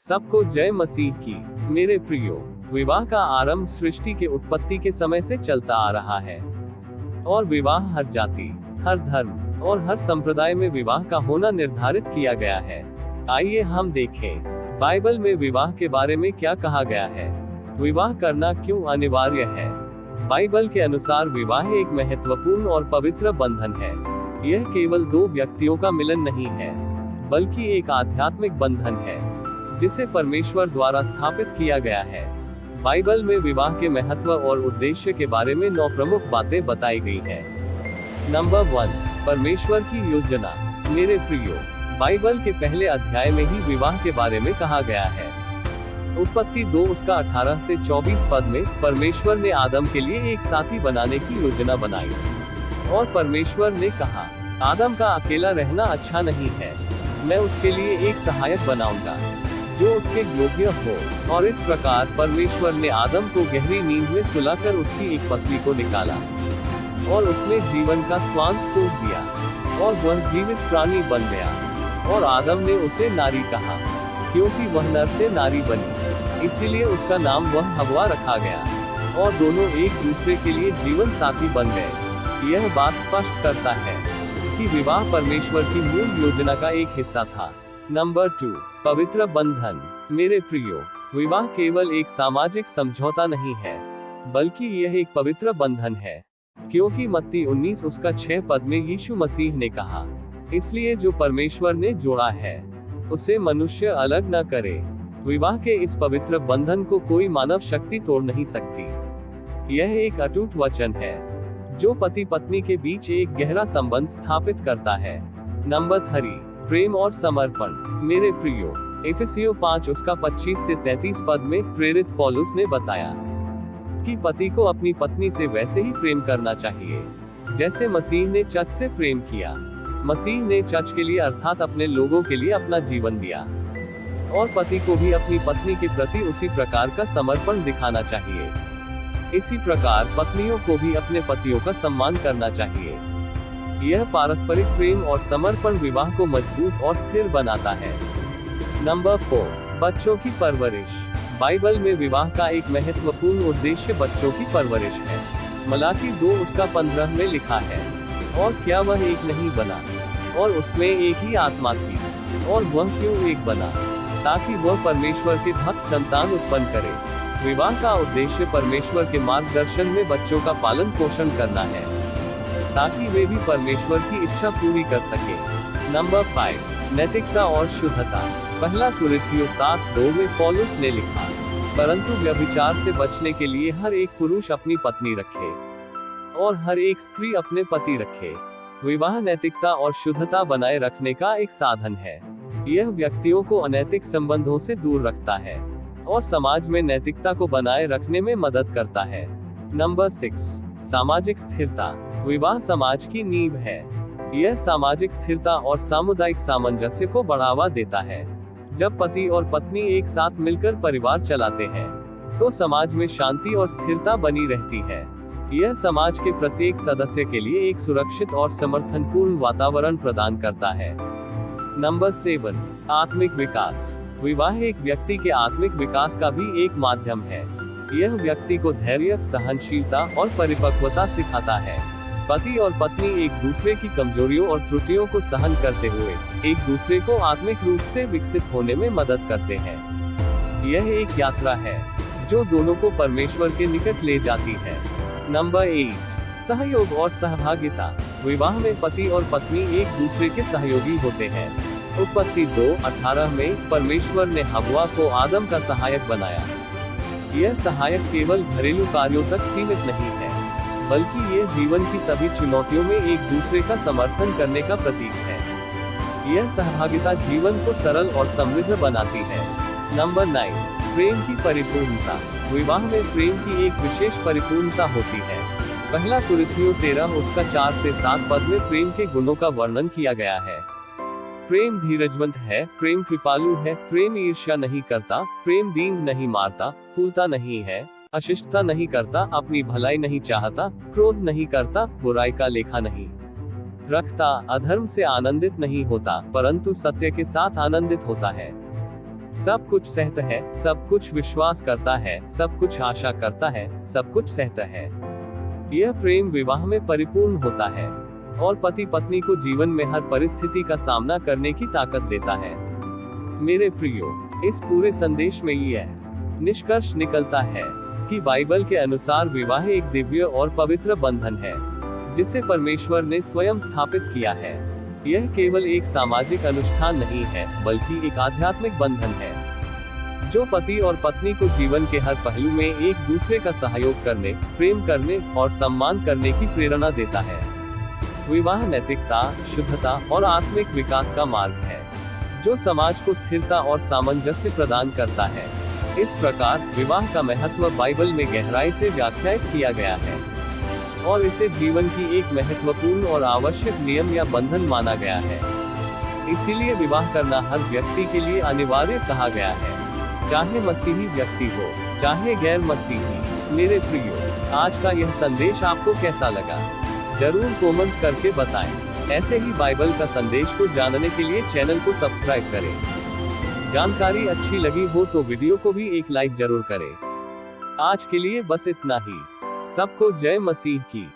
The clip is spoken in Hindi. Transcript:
सबको जय मसीह की। मेरे प्रियो, विवाह का आरंभ सृष्टि के उत्पत्ति के समय से चलता आ रहा है और विवाह हर जाति, हर धर्म और हर संप्रदाय में विवाह का होना निर्धारित किया गया है। आइए हम देखें बाइबल में विवाह के बारे में क्या कहा गया है। विवाह करना क्यों अनिवार्य है? बाइबल के अनुसार विवाह एक महत्वपूर्ण और पवित्र बंधन है। यह केवल दो व्यक्तियों का मिलन नहीं है, बल्कि एक आध्यात्मिक बंधन है जिसे परमेश्वर द्वारा स्थापित किया गया है। बाइबल में विवाह के महत्व और उद्देश्य के बारे में 9 प्रमुख बातें बताई गई हैं। नंबर 1, परमेश्वर की योजना। मेरे प्रियो, बाइबल के पहले अध्याय में ही विवाह के बारे में कहा गया है। उत्पत्ति 2 उसका 18 से 24 पद में परमेश्वर ने आदम के लिए एक साथी बनाने की योजना बनाई और परमेश्वर ने कहा, आदम का अकेला रहना अच्छा नहीं है, मैं उसके लिए एक सहायक बनाऊंगा जो उसके योग्य हो। और इस प्रकार परमेश्वर ने आदम को गहरी नींद में सुलाकर उसकी एक पसली को निकाला और उसमें जीवन का श्वास फूंक दिया और वह जीवित प्राणी बन गया। और आदम ने उसे नारी कहा, क्योंकि वह नर से नारी बनी, इसीलिए उसका नाम वह हव्वा रखा गया। और दोनों एक दूसरे के लिए जीवन साथी बन गए। यह बात स्पष्ट करता है कि विवाह परमेश्वर की मूल योजना का एक हिस्सा था। नंबर 2, पवित्र बंधन। मेरे प्रियो, विवाह केवल एक सामाजिक समझौता नहीं है, बल्कि यह एक पवित्र बंधन है, क्योंकि मत्ती 19 उसका 6 पद में यीशु मसीह ने कहा, इसलिए जो परमेश्वर ने जोड़ा है उसे मनुष्य अलग न करे। विवाह के इस पवित्र बंधन को कोई मानव शक्ति तोड़ नहीं सकती। यह एक अटूट वचन है जो पति पत्नी के बीच एक गहरा संबंध स्थापित करता है। नंबर 3, प्रेम और समर्पण। मेरे प्रियो, इफिसियों 5 उसका 25 से 33 पद में प्रेरित पौलुस ने बताया कि पति को अपनी पत्नी से वैसे ही प्रेम करना चाहिए जैसे मसीह ने चर्च से प्रेम किया। मसीह ने चर्च के लिए अर्थात अपने लोगों के लिए अपना जीवन दिया और पति को भी अपनी पत्नी के प्रति उसी प्रकार का समर्पण दिखाना चाहिए। इसी प्रकार पत्नियों को भी अपने पतियों का सम्मान करना चाहिए। यह पारस्परिक प्रेम और समर्पण विवाह को मजबूत और स्थिर बनाता है। नंबर 4, बच्चों की परवरिश। बाइबल में विवाह का एक महत्वपूर्ण उद्देश्य बच्चों की परवरिश है। मलाकी 2 उसका 15 में लिखा है, और क्या वह एक नहीं बना, और उसमें एक ही आत्मा थी, और वह क्यों एक बना, ताकि वह परमेश्वर के भक्त संतान उत्पन्न करे। विवाह का उद्देश्य परमेश्वर के मार्गदर्शन में बच्चों का पालन पोषण करना है, ताकि वे भी परमेश्वर की इच्छा पूरी कर सके। नंबर 5, नैतिकता और शुद्धता। पहला कुरिन्थियों 7:2 में पौलुस ने लिखा, परंतु व्यभिचार से बचने के लिए हर एक पुरुष अपनी पत्नी रखे और हर एक स्त्री अपने पति रखे। विवाह नैतिकता और शुद्धता बनाए रखने का एक साधन है। यह व्यक्तियों को अनैतिक संबंधों से दूर रखता है और समाज में नैतिकता को बनाए रखने में मदद करता है। नंबर 6, सामाजिक स्थिरता। विवाह समाज की नींव है। यह सामाजिक स्थिरता और सामुदायिक सामंजस्य को बढ़ावा देता है। जब पति और पत्नी एक साथ मिलकर परिवार चलाते हैं तो समाज में शांति और स्थिरता बनी रहती है। यह समाज के प्रत्येक सदस्य के लिए एक सुरक्षित और समर्थनपूर्ण वातावरण प्रदान करता है। नंबर 7, आत्मिक विकास। विवाह एक व्यक्ति के आत्मिक विकास का भी एक माध्यम है। यह व्यक्ति को धैर्य, सहनशीलता और परिपक्वता सिखाता है। पति और पत्नी एक दूसरे की कमजोरियों और त्रुटियों को सहन करते हुए एक दूसरे को आत्मिक रूप से विकसित होने में मदद करते हैं। यह एक यात्रा है जो दोनों को परमेश्वर के निकट ले जाती है। नंबर 8, सहयोग और सहभागिता। विवाह में पति और पत्नी एक दूसरे के सहयोगी होते हैं। उत्पत्ति 2:18 में परमेश्वर ने हव्वा को आदम का सहायक बनाया। यह सहायक केवल घरेलू कार्यों तक सीमित नहीं है, बल्कि यह जीवन की सभी चुनौतियों में एक दूसरे का समर्थन करने का प्रतीक है। यह सहभागिता जीवन को सरल और समृद्ध बनाती है। नंबर 9, प्रेम की परिपूर्णता। विवाह में प्रेम की एक विशेष परिपूर्णता होती है। पहला कुरिन्थियों 13 उसका 4 से 7 पद में प्रेम के गुणों का वर्णन किया गया है। प्रेम धीरजवंत है, प्रेम कृपालु है, प्रेम ईर्ष्या नहीं करता, प्रेम दीन नहीं मारता, फूलता नहीं है, अशिष्टता नहीं करता, अपनी भलाई नहीं चाहता, क्रोध नहीं करता, बुराई का लेखा नहीं रखता, अधर्म से आनंदित नहीं होता, परंतु सत्य के साथ आनंदित होता है। सब कुछ सहता है, सब कुछ विश्वास करता है, सब कुछ आशा करता है, सब कुछ सहता है। यह प्रेम विवाह में परिपूर्ण होता है और पति पत्नी को जीवन में हर परिस्थिति का सामना करने की ताकत देता है। मेरे प्रियो, इस पूरे संदेश में यह निष्कर्ष निकलता है कि बाइबल के अनुसार विवाह एक दिव्य और पवित्र बंधन है जिसे परमेश्वर ने स्वयं स्थापित किया है। यह केवल एक सामाजिक अनुष्ठान नहीं है, बल्कि एक आध्यात्मिक बंधन है जो पति और पत्नी को जीवन के हर पहलू में एक दूसरे का सहयोग करने, प्रेम करने और सम्मान करने की प्रेरणा देता है। विवाह नैतिकता, शुद्धता और आत्मिक विकास का मार्ग है जो समाज को स्थिरता और सामंजस्य प्रदान करता है। इस प्रकार विवाह का महत्व बाइबल में गहराई से व्याख्यायित किया गया है और इसे जीवन की एक महत्वपूर्ण और आवश्यक नियम या बंधन माना गया है। इसीलिए विवाह करना हर व्यक्ति के लिए अनिवार्य कहा गया है, चाहे मसीही व्यक्ति हो, चाहे गैर मसीही। मेरे प्रियो, आज का यह संदेश आपको कैसा लगा? जरूर कमेंट करके बताएं। ऐसे ही बाइबल का संदेश को जानने के लिए चैनल को सब्सक्राइब करें। जानकारी अच्छी लगी हो तो वीडियो को भी एक लाइक जरूर करें। आज के लिए बस इतना ही। सबको जय मसीह की।